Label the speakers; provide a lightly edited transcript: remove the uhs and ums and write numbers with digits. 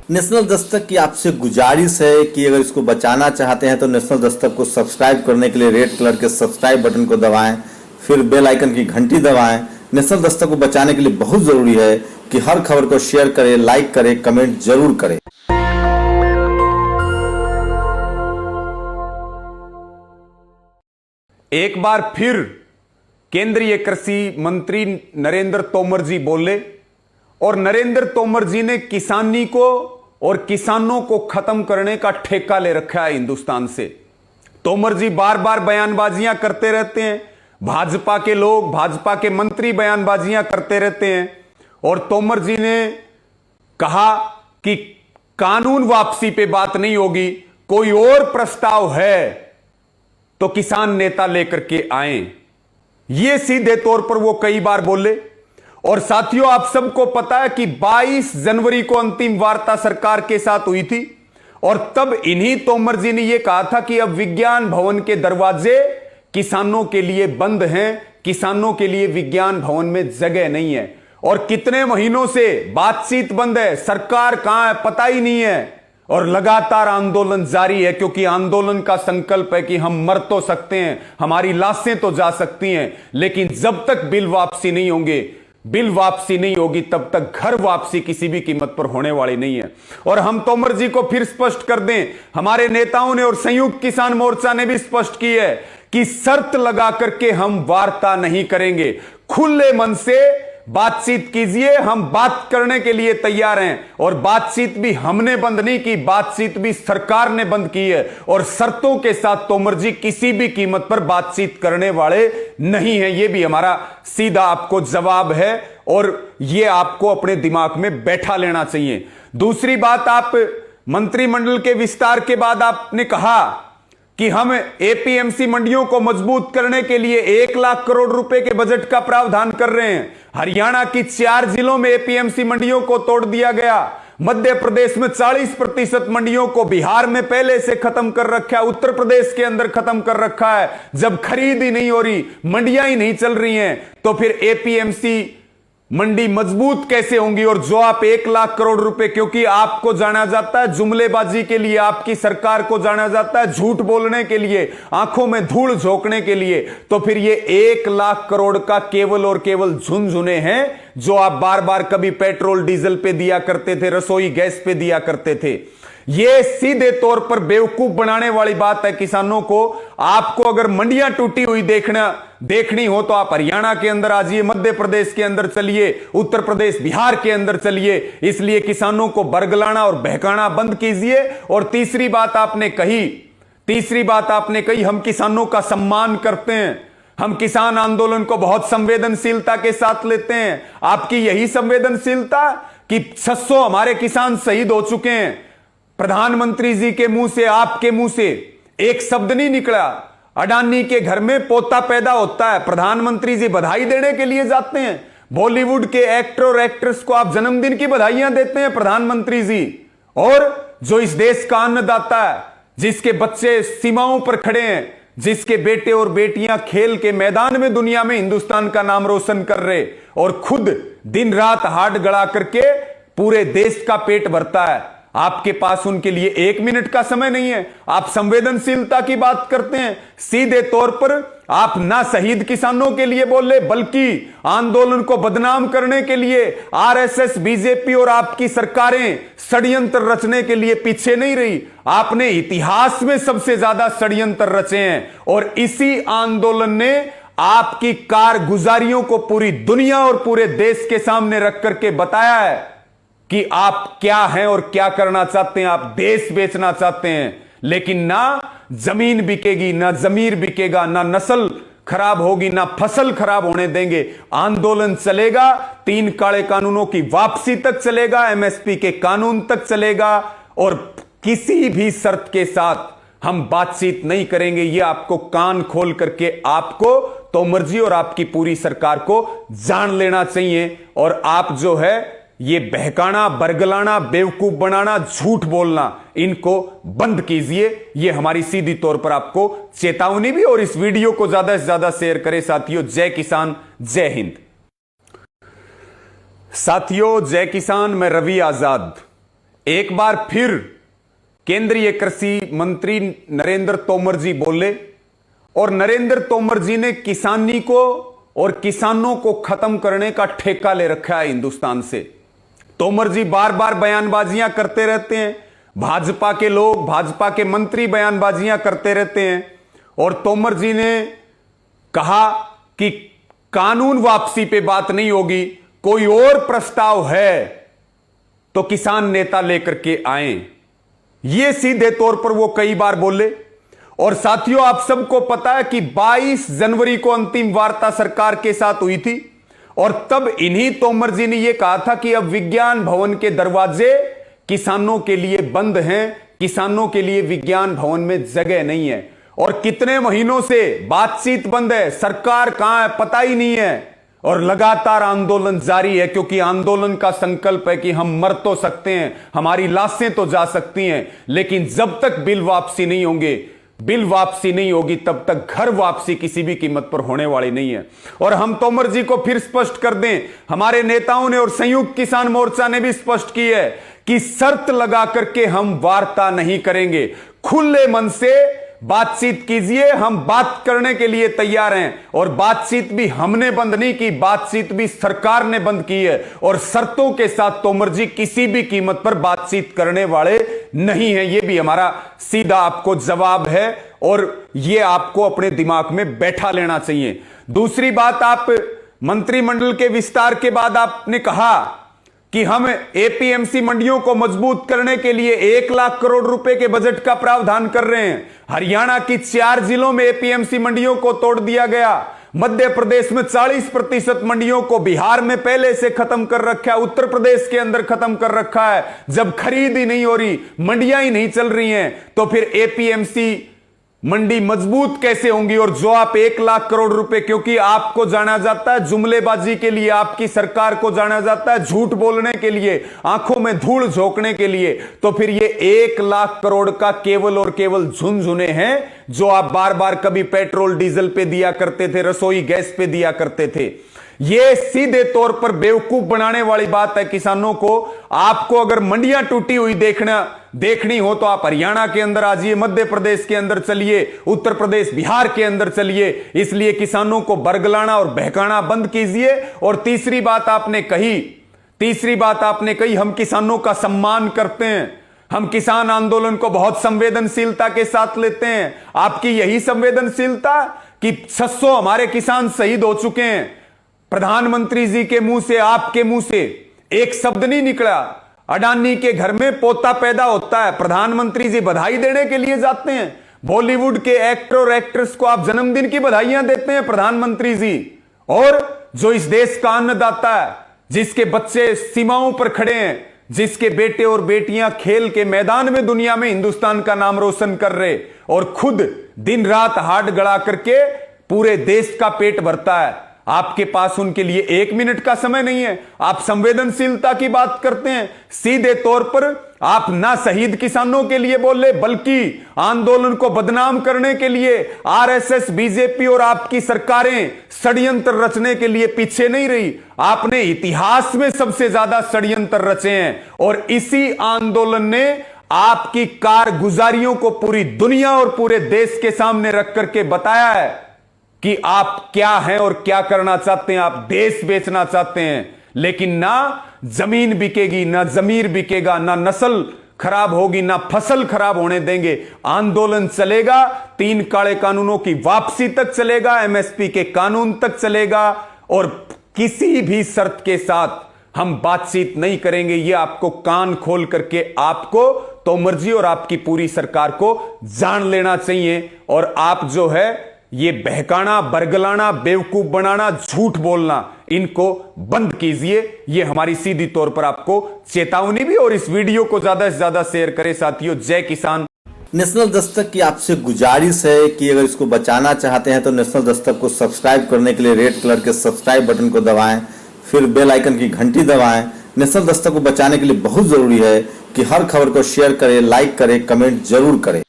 Speaker 1: National Dastak की आपसे गुजारिश है कि अगर इसको बचाना चाहते हैं तो नेशनल दस्तक को सब्सक्राइब करने के लिए रेड कलर के सब्सक्राइब बटन को दबाएं, फिर बेल आइकन की घंटी दबाएं। नेशनल दस्तक को बचाने के लिए बहुत जरूरी है कि हर खबर को शेयर करें, लाइक करें, कमेंट जरूर करें।
Speaker 2: एक बार फिर केंद्रीय कृषि मंत्री नरेंद्र तोमर जी बोले और नरेंद्र तोमर जी ने किसानी को और किसानों को खत्म करने का ठेका ले रखा है हिंदुस्तान से। तोमर जी बार बार बयानबाजियां करते रहते हैं, भाजपा के लोग, भाजपा के मंत्री बयानबाजियां करते रहते हैं और तोमर जी ने कहा कि कानून वापसी पे बात नहीं होगी, कोई और प्रस्ताव है तो किसान नेता लेकर के आए। ये सीधे तौर पर वो कई बार बोले। और साथियों, आप सबको पता है कि 22 जनवरी को अंतिम वार्ता सरकार के साथ हुई थी और तब इन्हीं तोमर जी ने यह कहा था कि अब विज्ञान भवन के दरवाजे किसानों के लिए बंद हैं, किसानों के लिए विज्ञान भवन में जगह नहीं है। और कितने महीनों से बातचीत बंद है, सरकार कहां है पता ही नहीं है और लगातार आंदोलन जारी है, क्योंकि आंदोलन का संकल्प है कि हम मर तो सकते हैं, हमारी लाशें तो जा सकती हैं, लेकिन जब तक बिल वापसी नहीं होगी तब तक घर वापसी किसी भी कीमत पर होने वाली नहीं है। और हम तोमर जी को फिर स्पष्ट कर दें, हमारे नेताओं ने और संयुक्त किसान मोर्चा ने भी स्पष्ट की है कि शर्त लगा करके हम वार्ता नहीं करेंगे। खुले मन से बातचीत कीजिए, हम बात करने के लिए तैयार हैं। और बातचीत भी हमने बंद नहीं की, बातचीत भी सरकार ने बंद की है और शर्तों के साथ तोमर जी किसी भी कीमत पर बातचीत करने वाले नहीं हैं। यह भी हमारा सीधा आपको जवाब है और यह आपको अपने दिमाग में बैठा लेना चाहिए। दूसरी बात, आप मंत्रिमंडल के विस्तार के बाद आपने कहा कि हम एपीएमसी मंडियों को मजबूत करने के लिए 1 लाख करोड़ रुपए के बजट का प्रावधान कर रहे हैं। हरियाणा की 4 जिलों में एपीएमसी मंडियों को तोड़ दिया गया। मध्य प्रदेश में 40% मंडियों को बिहार में पहले से खत्म कर रखा है, उत्तर प्रदेश के अंदर खत्म कर रखा है। जब खरीद ही नहीं हो रही, मंडियां ही नहीं चल रही हैं, तो फिर एपीएमसी मंडी मजबूत कैसे होंगी? और जो आप 1 लाख करोड़ रुपए, क्योंकि आपको जाना जाता है जुमलेबाजी के लिए, आपकी सरकार को जाना जाता है झूठ बोलने के लिए, आंखों में धूल झोंकने के लिए, तो फिर ये 1 लाख करोड़ का केवल और केवल झुनझुने हैं जो आप बार बार कभी पेट्रोल डीजल पे दिया करते थे, रसोई गैस पे दिया करते थे। यह सीधे तौर पर बेवकूफ बनाने वाली बात है किसानों को। आपको अगर मंडियां टूटी हुई देखनी हो तो आप हरियाणा के अंदर आ जाइए, मध्य प्रदेश के अंदर चलिए, उत्तर प्रदेश बिहार के अंदर चलिए। इसलिए किसानों को बरगलाना और बहकाना बंद कीजिए। और तीसरी बात आपने कही, हम किसानों का सम्मान करते हैं, हम किसान आंदोलन को बहुत संवेदनशीलता के साथ लेते हैं। आपकी यही संवेदनशीलता कि 600 हमारे किसान शहीद हो चुके हैं। प्रधानमंत्री जी के मुंह से, आपके मुंह से एक शब्द नहीं निकला। अडानी के घर में पोता पैदा होता है, प्रधानमंत्री जी बधाई देने के लिए जाते हैं। बॉलीवुड के एक्टर और एक्ट्रेस को आप जन्मदिन की बधाइयां देते हैं प्रधानमंत्री जी। और जो इस देश का अन्नदाता है, जिसके बच्चे सीमाओं पर खड़े हैं, जिसके बेटे और बेटियां खेल के मैदान में दुनिया में हिंदुस्तान का नाम रोशन कर रहे और खुद दिन रात हाथ गड़ा करके पूरे देश का पेट भरता है, आपके पास उनके लिए 1 मिनट का समय नहीं है। आप संवेदनशीलता की बात करते हैं। सीधे तौर पर आप ना शहीद किसानों के लिए बोले, बल्कि आंदोलन को बदनाम करने के लिए आरएसएस, बीजेपी और आपकी सरकारें षड्यंत्र रचने के लिए पीछे नहीं रही। आपने इतिहास में सबसे ज्यादा षड्यंत्र रचे हैं और इसी आंदोलन ने आपकी कारगुजारियों को पूरी दुनिया और पूरे देश के सामने रख करके बताया है कि आप क्या हैं और क्या करना चाहते हैं। आप देश बेचना चाहते हैं, लेकिन ना जमीन बिकेगी, ना जमीर बिकेगा, ना नस्ल खराब होगी, ना फसल खराब होने देंगे। आंदोलन चलेगा, 3 काले कानूनों की वापसी तक चलेगा, एमएसपी के कानून तक चलेगा और किसी भी शर्त के साथ हम बातचीत नहीं करेंगे। यह आपको कान खोल करके आपको तोमर जी और आपकी पूरी सरकार को जान लेना चाहिए। और आप जो है ये बहकाना, बरगलाना, बेवकूफ बनाना, झूठ बोलना, इनको बंद कीजिए। ये हमारी सीधी तौर पर आपको चेतावनी भी। और इस वीडियो को ज्यादा से ज्यादा शेयर करें साथियों। जय किसान, जय हिंद। साथियों, जय किसान, मैं रवि आजाद। एक बार फिर केंद्रीय कृषि मंत्री नरेंद्र तोमर जी बोले और नरेंद्र तोमर जी ने किसानी को और किसानों को खत्म करने का ठेका ले रखा है हिंदुस्तान से। तोमर जी बार बार बयानबाजियां करते रहते हैं, भाजपा के लोग, भाजपा के मंत्री बयानबाजियां करते रहते हैं और तोमर जी ने कहा कि कानून वापसी पे बात नहीं होगी, कोई और प्रस्ताव है तो किसान नेता लेकर के आए। ये सीधे तौर पर वो कई बार बोले। और साथियों, आप सबको पता है कि 22 जनवरी को अंतिम वार्ता सरकार के साथ हुई थी और तब इन्हीं तोमर जी ने यह कहा था कि अब विज्ञान भवन के दरवाजे किसानों के लिए बंद हैं, किसानों के लिए विज्ञान भवन में जगह नहीं है। और कितने महीनों से बातचीत बंद है, सरकार कहां है पता ही नहीं है और लगातार आंदोलन जारी है, क्योंकि आंदोलन का संकल्प है कि हम मर तो सकते हैं, हमारी लाशें तो जा सकती हैं, लेकिन जब तक बिल वापसी नहीं होंगे, बिल वापसी नहीं होगी, तब तक घर वापसी किसी भी कीमत पर होने वाली नहीं है। और हम तोमर जी को फिर स्पष्ट कर दें, हमारे नेताओं ने और संयुक्त किसान मोर्चा ने भी स्पष्ट की है कि शर्त लगा करके हम वार्ता नहीं करेंगे। खुले मन से बातचीत कीजिए, हम बात करने के लिए तैयार हैं। और बातचीत भी हमने बंद नहीं की, बातचीत भी सरकार ने बंद की है और शर्तों के साथ तोमर जी किसी भी कीमत पर बातचीत करने वाले नहीं है। यह भी हमारा सीधा आपको जवाब है और यह आपको अपने दिमाग में बैठा लेना चाहिए। दूसरी बात, आप मंत्रिमंडल के विस्तार के बाद आपने कहा कि हम एपीएमसी मंडियों को मजबूत करने के लिए 1 लाख करोड़ रुपए के बजट का प्रावधान कर रहे हैं। हरियाणा की 4 जिलों में एपीएमसी मंडियों को तोड़ दिया गया। मध्य प्रदेश में 40% मंडियों को बिहार में पहले से खत्म कर रखा है, उत्तर प्रदेश के अंदर खत्म कर रखा है। जब खरीद ही नहीं हो रही, मंडियां ही नहीं चल रही हैं, तो फिर एपीएमसी मंडी मजबूत कैसे होंगी? और जो आप 1 लाख करोड़ रुपए, क्योंकि आपको जाना जाता है जुमलेबाजी के लिए, आपकी सरकार को जाना जाता है झूठ बोलने के लिए, आंखों में धूल झोंकने के लिए, तो फिर ये 1 लाख करोड़ का केवल और केवल झुनझुने हैं जो आप बार बार कभी पेट्रोल डीजल पे दिया करते थे, रसोई गैस पे दिया करते थे। यह सीधे तौर पर बेवकूफ बनाने वाली बात है किसानों को। आपको अगर मंडियां टूटी हुई देखनी हो तो आप हरियाणा के अंदर आ जाइए, मध्य प्रदेश के अंदर चलिए, उत्तर प्रदेश बिहार के अंदर चलिए। इसलिए किसानों को बरगलाना और बहकाना बंद कीजिए। और तीसरी बात आपने कही, हम किसानों का सम्मान करते हैं, हम किसान आंदोलन को बहुत संवेदनशीलता के साथ लेते हैं। आपकी यही संवेदनशीलता कि 600 हमारे किसान शहीद हो चुके हैं। प्रधानमंत्री जी के मुंह से, आपके मुंह से एक शब्द नहीं निकला। अडानी के घर में पोता पैदा होता है, प्रधानमंत्री जी बधाई देने के लिए जाते हैं। बॉलीवुड के एक्टर और एक्ट्रेस को आप जन्मदिन की बधाइयां देते हैं प्रधानमंत्री जी। और जो इस देश का अन्नदाता है, जिसके बच्चे सीमाओं पर खड़े हैं, जिसके बेटे और बेटियां खेल के मैदान में दुनिया में हिंदुस्तान का नाम रोशन कर रहे और खुद दिन रात हाथ गड़ा करके पूरे देश का पेट भरता है, आपके पास उनके लिए 1 मिनट का समय नहीं है। आप संवेदनशीलता की बात करते हैं। सीधे तौर पर आप ना शहीद किसानों के लिए बोले, बल्कि आंदोलन को बदनाम करने के लिए आरएसएस, बीजेपी और आपकी सरकारें षड्यंत्र रचने के लिए पीछे नहीं रही। आपने इतिहास में सबसे ज्यादा षड्यंत्र रचे हैं और इसी आंदोलन ने आपकी कारगुजारियों को पूरी दुनिया और पूरे देश के सामने रख करके बताया है कि आप क्या हैं और क्या करना चाहते हैं। आप देश बेचना चाहते हैं, लेकिन ना जमीन बिकेगी, ना जमीर बिकेगा, ना नस्ल खराब होगी, ना फसल खराब होने देंगे। आंदोलन चलेगा, 3 काले कानूनों की वापसी तक चलेगा, एमएसपी के कानून तक चलेगा और किसी भी शर्त के साथ हम बातचीत नहीं करेंगे। यह आपको कान खोल करके आपको तोमर जी और आपकी पूरी सरकार को जान लेना चाहिए। और आप जो है ये बहकाना, बरगलाना, बेवकूफ बनाना, झूठ बोलना, इनको बंद कीजिए। ये हमारी सीधी तौर पर आपको चेतावनी भी। और इस वीडियो को ज्यादा से ज्यादा शेयर करें साथियों। जय किसान।
Speaker 1: नेशनल दस्तक की आपसे गुजारिश है कि अगर इसको बचाना चाहते हैं तो नेशनल दस्तक को सब्सक्राइब करने के लिए रेड कलर के सब्सक्राइब बटन को दबाएं, फिर बेल आइकन की घंटी दबाएं। नेशनल दस्तक को बचाने के लिए बहुत जरूरी है कि हर खबर को शेयर करें, लाइक करें, कमेंट जरूर करें।